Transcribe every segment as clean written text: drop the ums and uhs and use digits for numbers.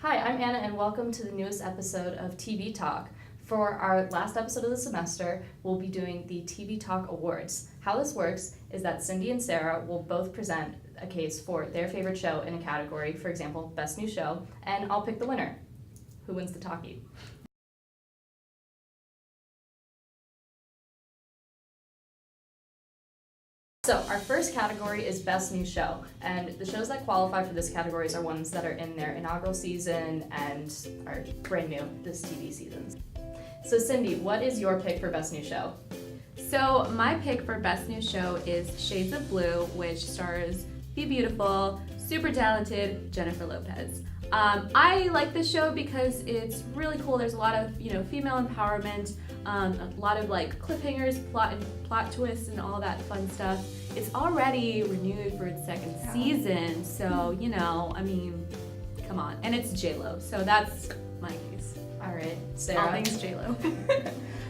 Hi, I'm Anna and welcome to the newest episode of TV Talk. For our last episode of the semester, we'll be doing the TV Talk Awards. How this works is that Cindy and Sarah will both present a case for their favorite show in a category, for example, Best New Show, and I'll pick the winner. Who wins the talkie? So our first category is Best New Show, and the shows that qualify for this category are ones that are in their inaugural season and are brand new this TV season. So Cindy, what is your pick for Best New Show? So my pick for Best New Show is Shades of Blue, which stars the beautiful, super talented Jennifer Lopez. I like this show because it's really cool. There's a lot of female empowerment, a lot of cliffhangers, plot twists, and all that fun stuff. It's already renewed for its second season, so come on. And it's J-Lo, so that's my case. All right, Sarah. All things J-Lo.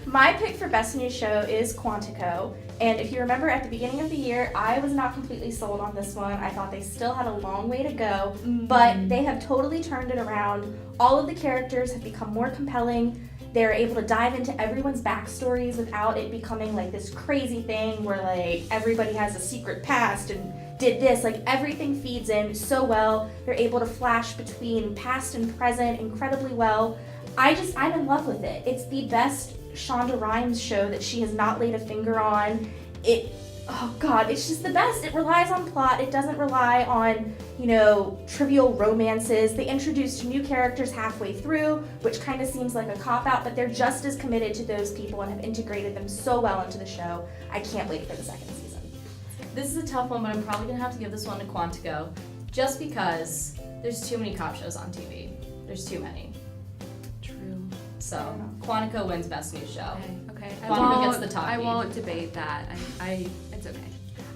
My pick for Best New Show is Quantico, and if you remember at the beginning of the year, I was not completely sold on this one. I thought they still had a long way to go, but they have totally turned it around. All of the characters have become more compelling. They're able to dive into everyone's backstories without it becoming this crazy thing where everybody has a secret past and did this. Everything feeds in so well. They're able to flash between past and present incredibly well. I'm in love with it. It's the best Shonda Rhimes show that she has not laid a finger on. It's just the best. It relies on plot. It doesn't rely on, trivial romances. They introduced new characters halfway through, which kind of seems like a cop-out, but they're just as committed to those people and have integrated them so well into the show. I can't wait for the second season. This is a tough one, but I'm probably going to have to give this one to Quantico, just because there's too many cop shows on TV. There's too many. True. So Quantico wins Best New Show. Okay. Quantico gets the talkie. I won't debate that. It's okay.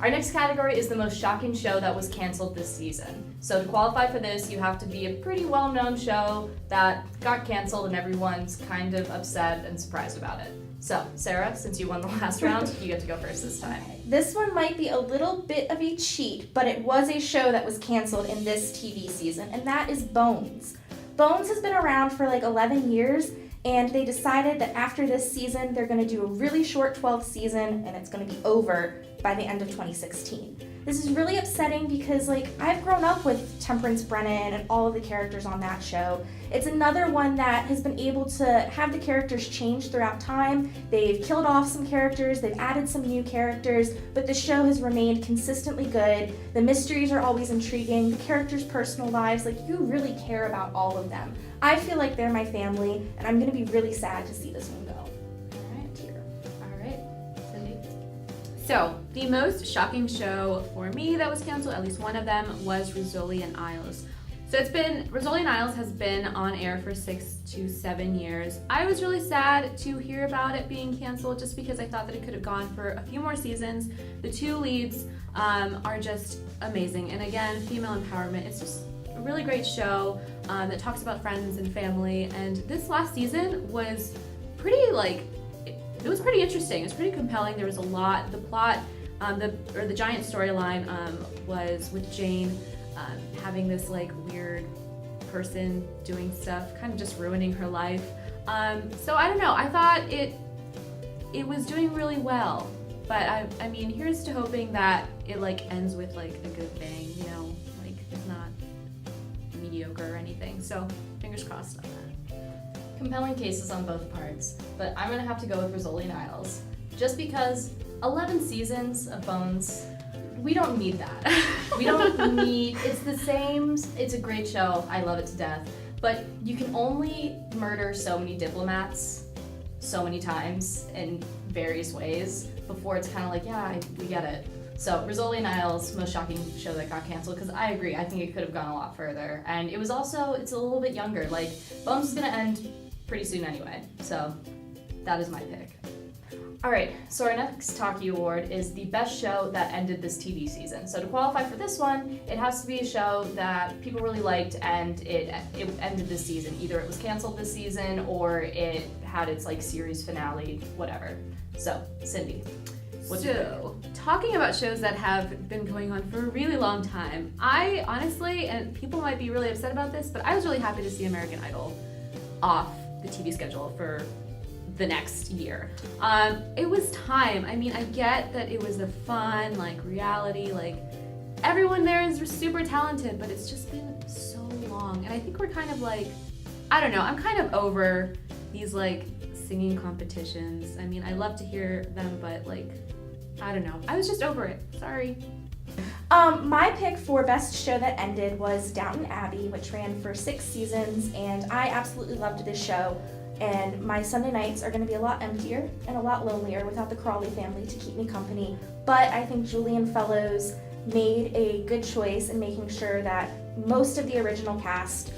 Our next category is the most shocking show that was canceled this season. So to qualify for this, you have to be a pretty well-known show that got canceled and everyone's kind of upset and surprised about it. So, Sarah, since you won the last round, you get to go first this time. This one might be a little bit of a cheat, but it was a show that was canceled in this TV season, and that is Bones. Bones has been around for 11 years, and they decided that after this season, they're going to do a really short 12th season, and it's going to be over by the end of 2016. This is really upsetting because I've grown up with Temperance Brennan and all of the characters on that show. It's another one that has been able to have the characters change throughout time. They've killed off some characters, they've added some new characters, but the show has remained consistently good. The mysteries are always intriguing, the characters' personal lives, you really care about all of them. I feel like they're my family, and I'm going to be really sad to see this one go. All right, Cindy. So, the most shocking show for me that was canceled, at least one of them, was Rizzoli and Isles. So Rizzoli and Isles has been on air for 6 to 7 years. I was really sad to hear about it being canceled just because I thought that it could have gone for a few more seasons. The two leads are just amazing. And again, female empowerment. It's just a really great show that talks about friends and family. And this last season was pretty it was pretty interesting. It was pretty compelling. There was a lot. The plot, the giant storyline was with Jane having this weird person doing stuff, kind of just ruining her life. So I don't know. I thought it was doing really well, but I mean, here's to hoping that it ends with a good bang. It's not mediocre or anything. So fingers crossed on that. Compelling cases on both parts, but I'm going to have to go with Rizzoli and Isles. Just because 11 seasons of Bones, we don't need that. We don't need, it's the same, it's a great show, I love it to death, but you can only murder so many diplomats so many times in various ways before it's kind of we get it. So Rizzoli and Isles, most shocking show that got canceled, because I agree, I think it could have gone a lot further, and it was also, it's a little bit younger, Bones is going to end pretty soon anyway, so that is my pick. Alright, so our next Talkie Award is the best show that ended this TV season. So to qualify for this one, it has to be a show that people really liked and it ended this season. Either it was canceled this season or it had its series finale, whatever. So, Cindy. What's your pick? So, talking about shows that have been going on for a really long time, I honestly, and people might be really upset about this, but I was really happy to see American Idol off the TV schedule for the next year. It was time. I mean, I get that it was a fun, like, reality, like, everyone there is super talented, but it's just been so long. And I think we're kind of like, I don't know, I'm kind of over these, like, singing competitions. I mean, I love to hear them, but, like, I don't know. I was just over it. Sorry. My pick for best show that ended was Downton Abbey, which ran for 6 seasons, and I absolutely loved this show. And my Sunday nights are going to be a lot emptier and a lot lonelier without the Crawley family to keep me company. But I think Julian Fellows made a good choice in making sure that most of the original cast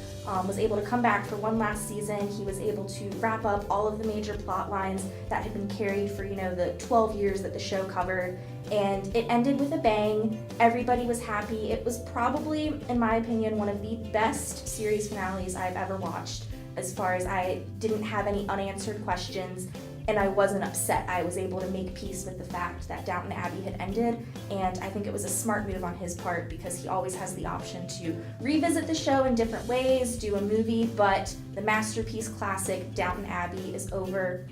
was able to come back for one last season. He was able to wrap up all of the major plot lines that had been carried for, the 12 years that the show covered. And it ended with a bang. Everybody was happy. It was probably, in my opinion, one of the best series finales I've ever watched, as far as I didn't have any unanswered questions and I wasn't upset. I was able to make peace with the fact that Downton Abbey had ended, and I think it was a smart move on his part because he always has the option to revisit the show in different ways, do a movie, but the masterpiece classic Downton Abbey is over,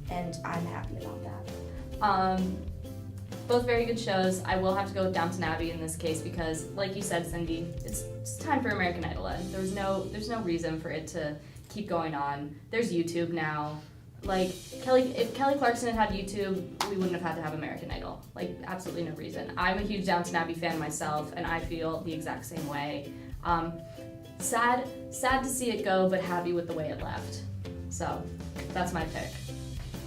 and I'm happy about that. Both very good shows. I will have to go with Downton Abbey in this case because, like you said, Cindy, it's time for American Idol to end. There's no reason for it to keep going on. There's YouTube now. Like, if Kelly Clarkson had YouTube, we wouldn't have had to have American Idol. Like, absolutely no reason. I'm a huge Downton Abbey fan myself, and I feel the exact same way. Sad to see it go, but happy with the way it left. So, that's my pick.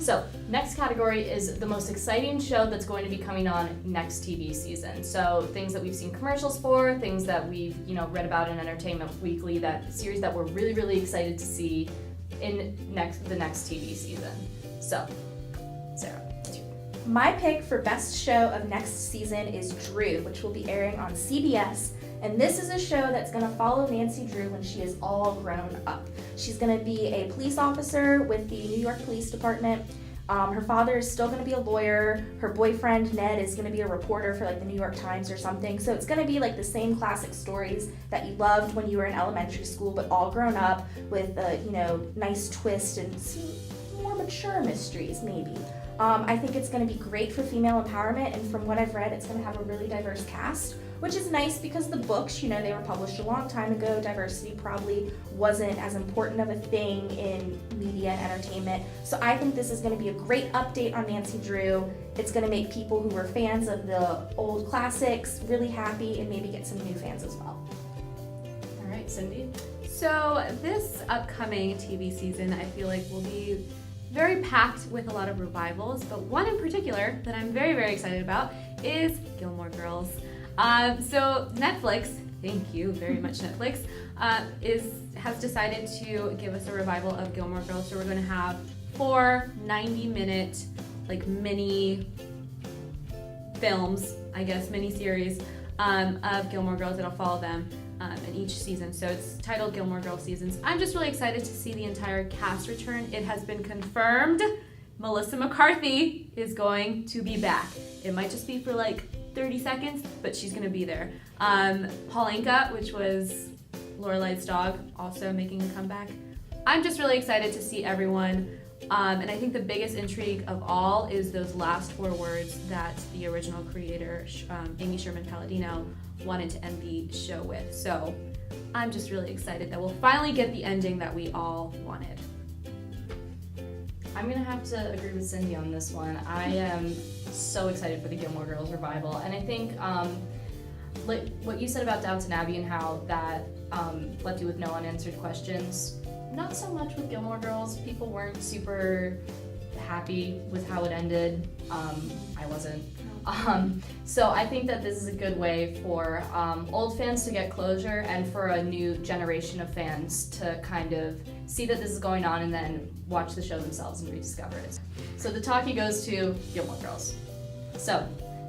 So, next category is the most exciting show that's going to be coming on next TV season. So, things that we've seen commercials for, things that we've, read about in Entertainment Weekly, that series that we're really, really excited to see in the next TV season. So, Sarah. My pick for best show of next season is Drew, which will be airing on CBS. And this is a show that's going to follow Nancy Drew when she is all grown up. She's going to be a police officer with the New York Police Department. Her father is still going to be a lawyer. Her boyfriend, Ned, is going to be a reporter for the New York Times or something. So it's going to be the same classic stories that you loved when you were in elementary school, but all grown up with a, nice twist and some more mature mysteries, maybe. I think it's going to be great for female empowerment, and from what I've read, it's going to have a really diverse cast, which is nice because the books, they were published a long time ago. Diversity probably wasn't as important of a thing in media and entertainment. So I think this is going to be a great update on Nancy Drew. It's going to make people who were fans of the old classics really happy and maybe get some new fans as well. All right, Cindy? So this upcoming TV season, I feel like will be very packed with a lot of revivals, but one in particular that I'm very, very excited about is Gilmore Girls. So Netflix, thank you very much Netflix, has decided to give us a revival of Gilmore Girls. So we're going to have 4 90-minute mini films, I guess, mini series of Gilmore Girls that'll follow them in each season. So it's titled Gilmore Girls Seasons. I'm just really excited to see the entire cast return. It has been confirmed Melissa McCarthy is going to be back. It might just be for 30 seconds, but she's gonna be there. Paulinka, which was Lorelai's dog, also making a comeback. I'm just really excited to see everyone. And I think the biggest intrigue of all is those last 4 words that the original creator, Amy Sherman Palladino, wanted to end the show with. So I'm just really excited that we'll finally get the ending that we all wanted. I'm gonna have to agree with Cindy on this one. I am so excited for the Gilmore Girls revival, and I think what you said about Downton Abbey and how that left you with no unanswered questions. Not so much with Gilmore Girls. People weren't super happy with how it ended. I wasn't. So I think that this is a good way for old fans to get closure and for a new generation of fans to kind of see that this is going on and then watch the show themselves and rediscover it. So the talkie goes to Gilmore Girls. So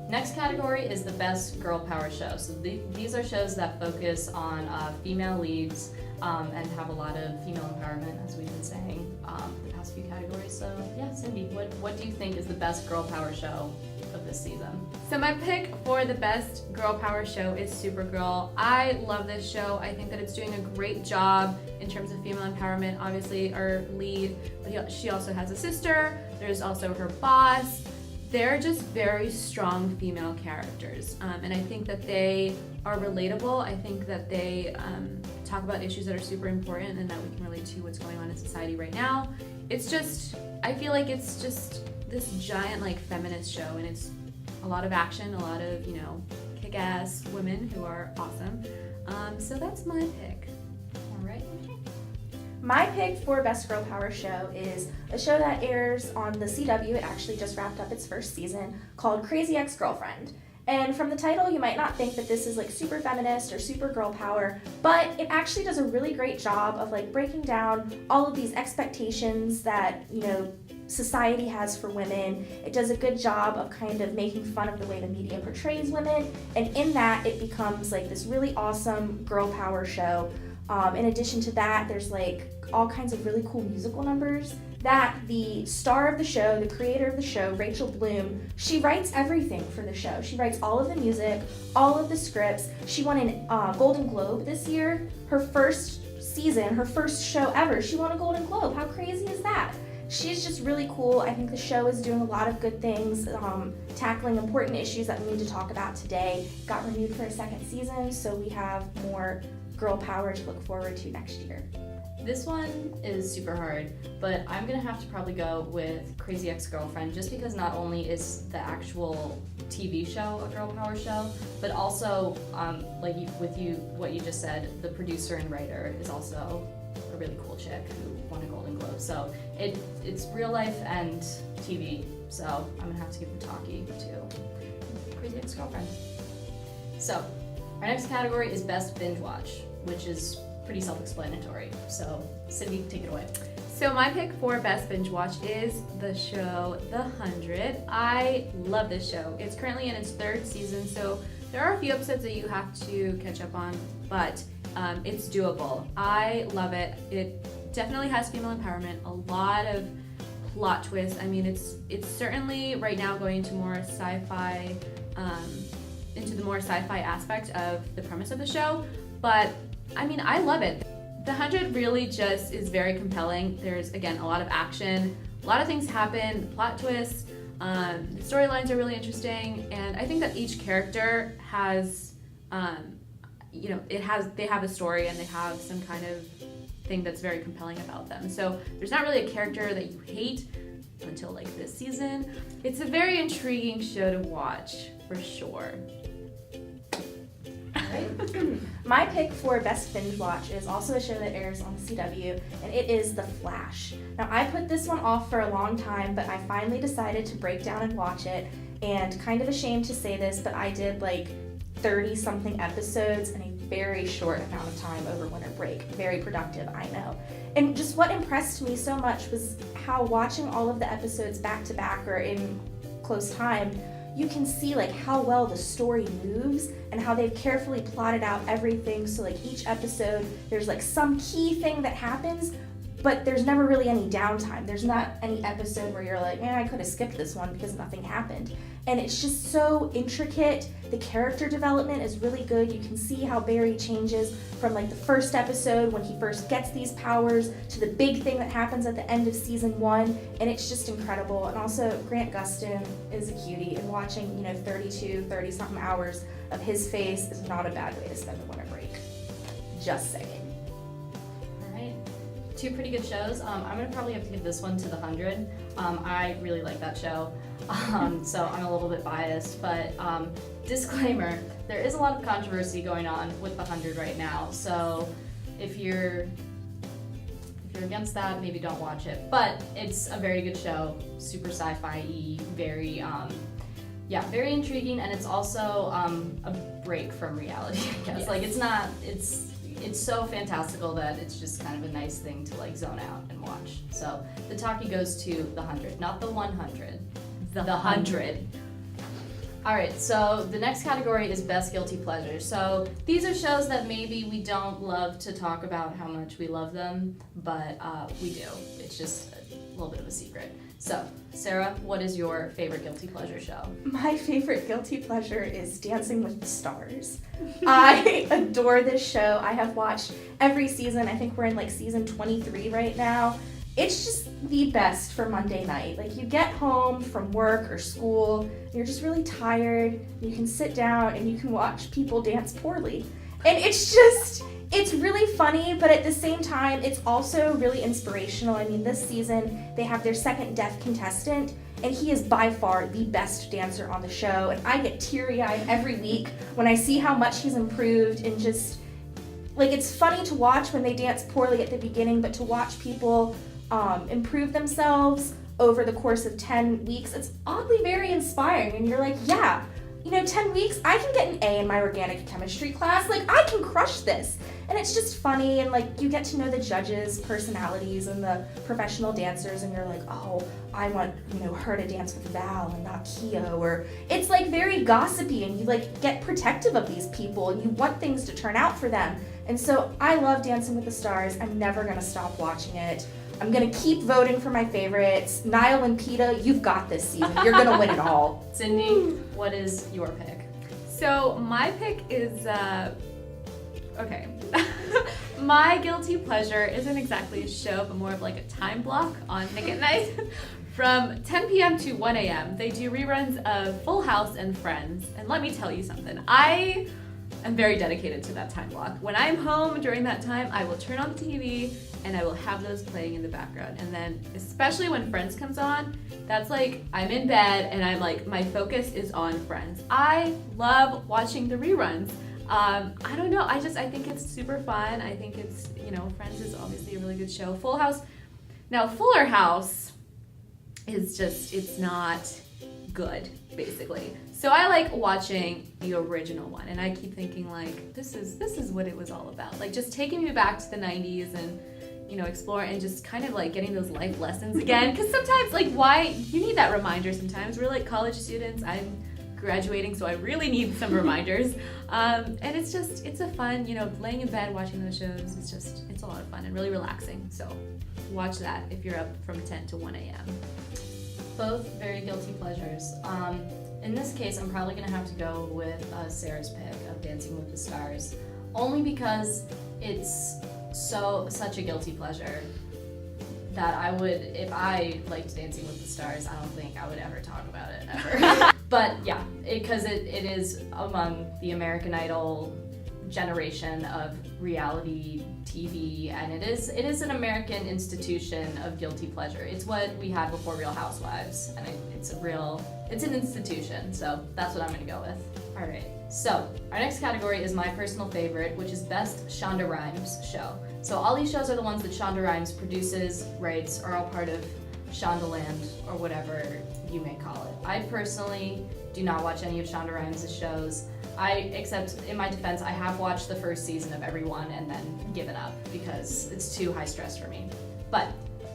next category is the best girl power show. So these are shows that focus on female leads. and have a lot of female empowerment, as we've been saying the past few categories. So yeah, Cindy, what do you think is the best girl power show of this season? So my pick for the best girl power show is Supergirl. I love this show. I think that it's doing a great job in terms of female empowerment. Obviously our lead, but she also has a sister. There's also her boss. They're just very strong female characters, and I think that they are relatable. I think that they talk about issues that are super important and that we can relate to what's going on in society right now. It's just, I feel like it's just this giant like feminist show, and it's a lot of action, a lot of, you know, kick-ass women who are awesome. So that's my pick. All right. My pick for Best Girl Power Show is a show that airs on the CW. It actually just wrapped up its first season, called Crazy Ex-Girlfriend. And from the title, you might not think that this is like super feminist or super girl power, but it actually does a really great job of like breaking down all of these expectations that, you know, society has for women. It does a good job of kind of making fun of the way the media portrays women, and in that it becomes like this really awesome girl power show. In addition to that, there's like all kinds of really cool musical numbers that the star of the show, the creator of the show, Rachel Bloom, she writes everything for the show. She writes all of the music, all of the scripts. She won a Golden Globe this year. Her first season, her first show ever, she won a Golden Globe. How crazy is that? She's just really cool. I think the show is doing a lot of good things, tackling important issues that we need to talk about today. Got renewed for a second season, so we have more girl power to look forward to next year. This one is super hard, but I'm gonna have to probably go with Crazy Ex-Girlfriend, just because not only is the actual TV show a girl power show, but also, what you just said, the producer and writer is also a really cool chick who won a Golden Globe. So it's real life and TV. So I'm gonna have to give the talkie to Crazy Ex-Girlfriend. So our next category is Best Binge Watch, which is pretty self-explanatory. So Cindy, take it away. So my pick for Best Binge Watch is the show The 100. I love this show. It's currently in its third season, so there are a few episodes that you have to catch up on, but it's doable. I love it. It definitely has female empowerment, a lot of plot twists. I mean, it's certainly right now going into more sci-fi, into the more sci-fi aspect of the premise of the show, but I mean, I love it. The 100 really just is very compelling. There's, again, a lot of action, a lot of things happen, plot twists, the storylines are really interesting, and I think that each character has, they have a story and they have some kind of thing that's very compelling about them. So there's not really a character that you hate until like this season. It's a very intriguing show to watch, for sure. My pick for Best Binge Watch is also a show that airs on the CW, and it is The Flash. Now, I put this one off for a long time, but I finally decided to break down and watch it, and kind of ashamed to say this, but I did like 30-something episodes in a very short amount of time over winter break. Very productive, I know. And just what impressed me so much was how watching all of the episodes back to back or in close time, you can see like how well the story moves and how they've carefully plotted out everything. So like each episode, there's like some key thing that happens, but there's never really any downtime. There's not any episode where you're like, man, I could have skipped this one because nothing happened. And it's just so intricate. The character development is really good. You can see how Barry changes from like the first episode when he first gets these powers to the big thing that happens at the end of season 1, and it's just incredible. And also Grant Gustin is a cutie, and watching 30-something hours of his face is not a bad way to spend the winter break. Just saying. Two pretty good shows. I'm gonna probably have to give this one to The 100. I really like that show, so I'm a little bit biased, but disclaimer, there is a lot of controversy going on with The 100 right now, so if you're against that, maybe don't watch it, but it's a very good show, super sci-fi-y, very very intriguing, and it's also a break from reality, I guess. Yes. Like it's so fantastical that it's just kind of a nice thing to like zone out and watch. So the talkie goes to The 100, not the 100, the 100. All right, so the next category is best guilty pleasures. So these are shows that maybe we don't love to talk about how much we love them, but we do. It's just a little bit of a secret. So, Sarah, what is your favorite guilty pleasure show? My favorite guilty pleasure is Dancing with the Stars. I adore this show. I have watched every season. I think we're in like season 23 right now. It's just the best for Monday night. Like, you get home from work or school, and you're just really tired. You can sit down and you can watch people dance poorly. And it's really funny, but at the same time, it's also really inspirational. I mean, this season, they have their second deaf contestant, and he is by far the best dancer on the show. And I get teary-eyed every week when I see how much he's improved, and just, like, it's funny to watch when they dance poorly at the beginning, but to watch people improve themselves over the course of 10 weeks, it's oddly very inspiring. And you're like, yeah, 10 weeks, I can get an A in my organic chemistry class. Like, I can crush this. And it's just funny, and like, you get to know the judges' personalities and the professional dancers, and you're like, oh, I want, her to dance with Val and not Keo. Or it's like very gossipy, and you like get protective of these people, and you want things to turn out for them. And so I love Dancing with the Stars. I'm never gonna stop watching it. I'm gonna keep voting for my favorites. Niall and Peta, you've got this season. You're gonna win it all. Cindy, what is your pick? So my pick is, okay. My guilty pleasure isn't exactly a show, but more of like a time block on Nick at Night. From 10 p.m. to 1 a.m., they do reruns of Full House and Friends. And let me tell you something. I am very dedicated to that time block. When I'm home during that time, I will turn on the TV and I will have those playing in the background. And then, especially when Friends comes on, that's like, I'm in bed and I'm like, my focus is on Friends. I love watching the reruns. I don't know, I think it's super fun. I think it's, Friends is obviously a really good show. Full House, now Fuller House is just, it's not good, basically. So I like watching the original one, and I keep thinking like, this is what it was all about. Like, just taking me back to the 90s and, explore and just kind of like getting those life lessons again. Because sometimes, like, you need that reminder sometimes. We're like college students. I'm graduating, so I really need some reminders. And it's a fun, laying in bed watching those shows. It's a lot of fun and really relaxing. So watch that if you're up from 10 to 1 a.m. Both very guilty pleasures. In this case, I'm probably gonna have to go with Sarah's pick of Dancing with the Stars, only because it's such a guilty pleasure that I would, if I liked Dancing with the Stars, I don't think I would ever talk about it ever. But yeah, because it is among the American Idol generation of reality TV, and it is an American institution of guilty pleasure. It's what we had before Real Housewives, and it's an institution, so that's what I'm gonna go with. All right, so our next category is my personal favorite, which is Best Shonda Rhimes Show. So all these shows are the ones that Shonda Rhimes produces, writes, are all part of Shondaland, or whatever you may call it. I personally do not watch any of Shonda Rhimes' shows. Except in my defense, I have watched the first season of every one and then given up because it's too high stress for me. But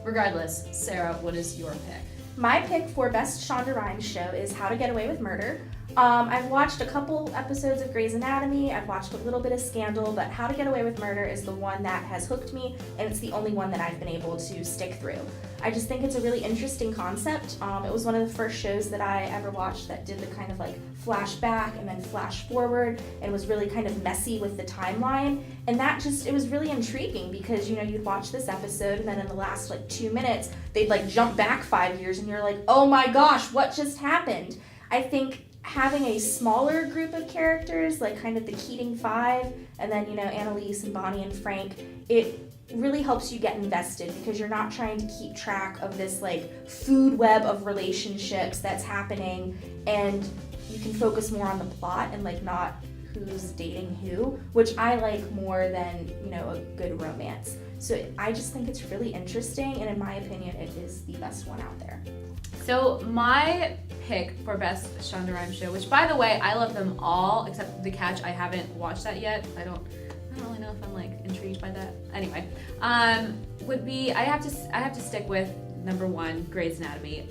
regardless, Sarah, what is your pick? My pick for Best Shonda Rhimes Show is How to Get Away with Murder. I've watched a couple episodes of Grey's Anatomy, I've watched a little bit of Scandal, but How to Get Away with Murder is the one that has hooked me, and it's the only one that I've been able to stick through. I just think it's a really interesting concept. It was one of the first shows that I ever watched that did the kind of like flashback and then flash forward, and was really kind of messy with the timeline. And it was really intriguing because, you'd watch this episode and then in the last like 2 minutes, they'd like jump back 5 years and you're like, oh my gosh, what just happened? I think having a smaller group of characters, like kind of the Keating Five, and then, Annalise and Bonnie and Frank, it really helps you get invested because you're not trying to keep track of this like food web of relationships that's happening, and you can focus more on the plot and like not who's dating who, which I like more than, a good romance. So I just think it's really interesting, and in my opinion, it is the best one out there. So my pick for Best Shonda Rhimes Show, which by the way, I love them all except The Catch. I haven't watched that yet. I don't really know if I'm like intrigued by that. Anyway, would be I have to stick with number one, Grey's Anatomy.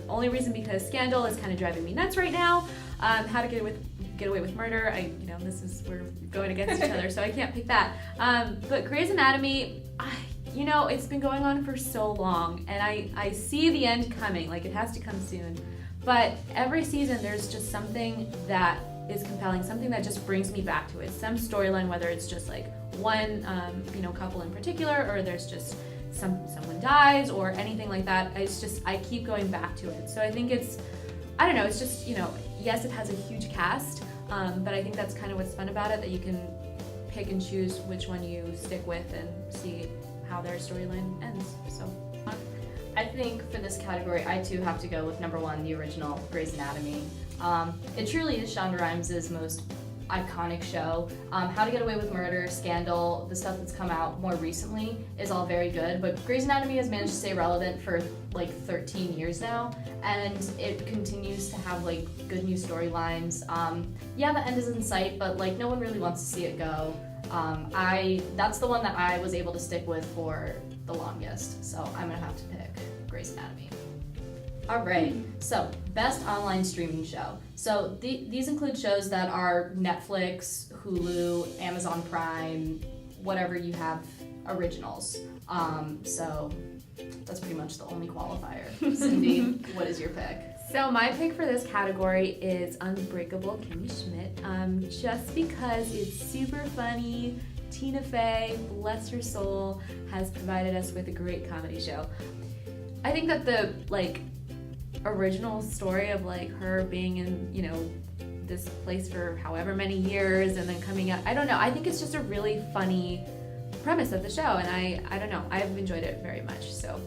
Only reason because Scandal is kind of driving me nuts right now. How to Get Away with Murder. We're going against each other, so I can't pick that. But Grey's Anatomy, it's been going on for so long, and I see the end coming. Like, it has to come soon. But every season, there's just something that is compelling, something that just brings me back to it. Some storyline, whether it's just like one, couple in particular, or there's just someone dies or anything like that. I keep going back to it. So I think it's just, yes, it has a huge cast, but I think that's kind of what's fun about it, that you can pick and choose which one you stick with and see how their storyline ends. So I think for this category, I too have to go with number one, the original Grey's Anatomy. It truly is Shonda Rhimes' most iconic show. How to Get Away with Murder, Scandal, the stuff that's come out more recently is all very good, but Grey's Anatomy has managed to stay relevant for like 13 years now, and it continues to have like good new storylines. Yeah, the end is in sight, but like no one really wants to see it go. That's the one that I was able to stick with for the longest, so I'm gonna have to pick Grey's Anatomy. All right, so best online streaming show. So these include shows that are Netflix, Hulu, Amazon Prime, whatever you have originals. So that's pretty much the only qualifier. Cindy, what is your pick? So my pick for this category is Unbreakable Kimmy Schmidt, just because it's super funny. Tina Fey, bless her soul, has provided us with a great comedy show. I think that the original story of her being in this place for however many years and then coming out, I don't know, I think it's just a really funny premise of the show, and I don't know, I've enjoyed it very much, so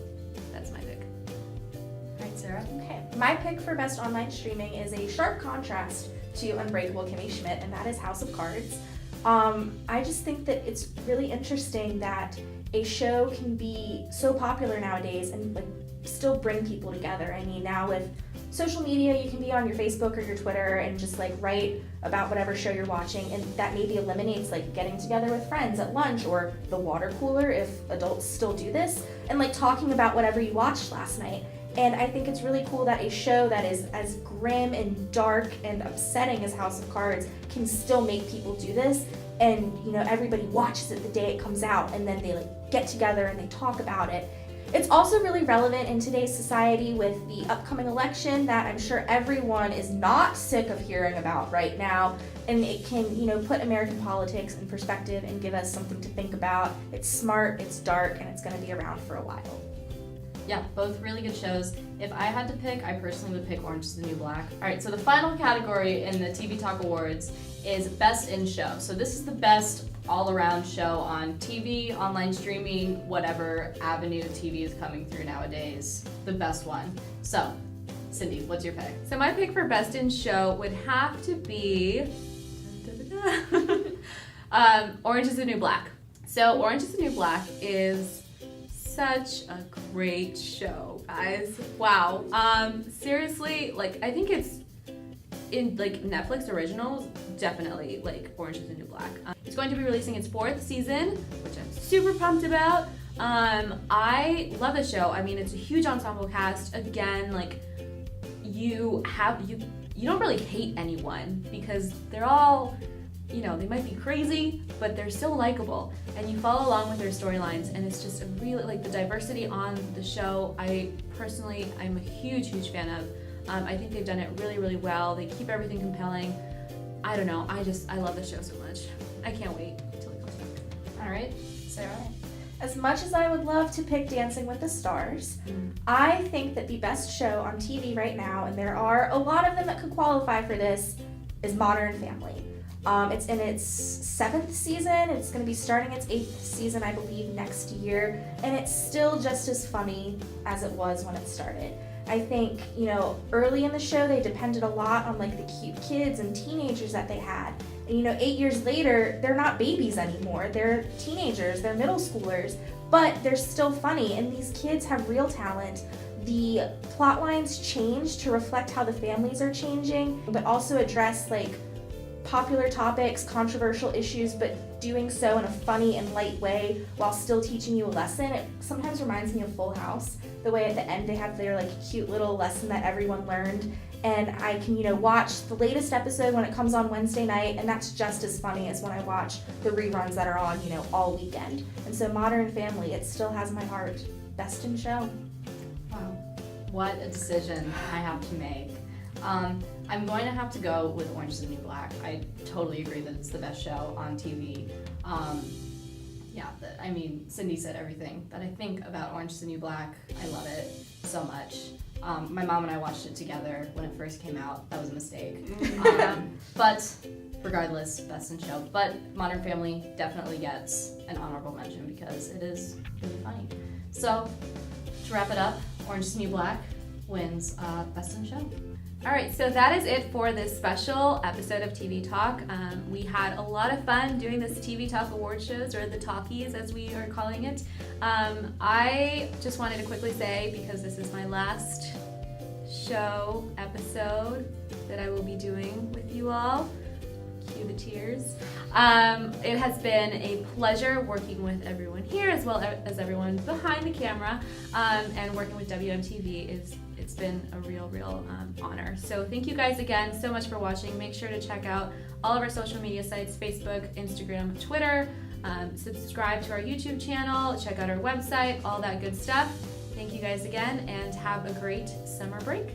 that's my pick. All right, Sarah. Okay, my pick for best online streaming is a sharp contrast to Unbreakable Kimmy Schmidt, and that is House of Cards. I just think that it's really interesting that a show can be so popular nowadays and still bring people together. I mean, now with social media, you can be on your Facebook or your Twitter and just write about whatever show you're watching, and that maybe eliminates getting together with friends at lunch or the water cooler if adults still do this, and talking about whatever you watched last night. And I think it's really cool that a show that is as grim and dark and upsetting as House of Cards can still make people do this, and everybody watches it the day it comes out, and then they get together and they talk about it. It's also really relevant in today's society with the upcoming election that I'm sure everyone is not sick of hearing about right now, and it can put American politics in perspective and give us something to think about. It's smart, it's dark, and it's going to be around for a while. Yeah, both really good shows. If I had to pick, I personally would pick Orange is the New Black. All right, so the final category in the TV Talk Awards is Best in Show. So this is the best all-around show on TV, online streaming, whatever avenue TV is coming through nowadays. The best one. So, Cindy, what's your pick? So my pick for Best in Show would have to be Orange is the New Black. So Orange is the New Black is such a great show, guys. Wow. Seriously, I think it's in Netflix originals, definitely Orange is the New Black. It's going to be releasing its 4th season, which I'm super pumped about. I love the show. I mean, it's a huge ensemble cast. Again, you don't really hate anyone because they're all, they might be crazy, but they're still likable, and you follow along with their storylines, and it's just a really, the diversity on the show, I'm a huge fan of. I think they've done it really, really well. They keep everything compelling. I don't know, I love the show so much. I can't wait until it comes back. All right, Sarah? As much as I would love to pick Dancing with the Stars, I think that the best show on TV right now, and there are a lot of them that could qualify for this, is Modern Family. It's in its 7th season. It's going to be starting its 8th season, I believe, next year, and it's still just as funny as it was when it started. I think, early in the show, they depended a lot on the cute kids and teenagers that they had. And 8 years later, they're not babies anymore. They're teenagers, they're middle schoolers, but they're still funny, and these kids have real talent. The plot lines change to reflect how the families are changing, but also address popular topics, controversial issues, but doing so in a funny and light way while still teaching you a lesson. It sometimes reminds me of Full House, the way at the end they have their like cute little lesson that everyone learned. And I can, watch the latest episode when it comes on Wednesday night, and that's just as funny as when I watch the reruns that are on, all weekend. And so Modern Family, it still has my heart. Best in show. Wow. What a decision I have to make. I'm going to have to go with Orange is the New Black. I totally agree that it's the best show on TV. Cindy said everything that I think about Orange is the New Black. I love it so much. My mom and I watched it together when it first came out. That was a mistake. But regardless, best in show. But Modern Family definitely gets an honorable mention because it is really funny. So, to wrap it up, Orange is the New Black wins best in show. All right, so that is it for this special episode of TV Talk. We had a lot of fun doing this TV Talk award shows, or the Talkies as we are calling it. I just wanted to quickly say, because this is my last show episode that I will be doing with you all, cue the tears. It has been a pleasure working with everyone here as well as everyone behind the camera, and working with WMTV it's been a real honor. So thank you guys again so much for watching. Make sure to check out all of our social media sites, Facebook, Instagram, Twitter. Subscribe to our YouTube channel, check out our website, all that good stuff. Thank you guys again, and have a great summer break.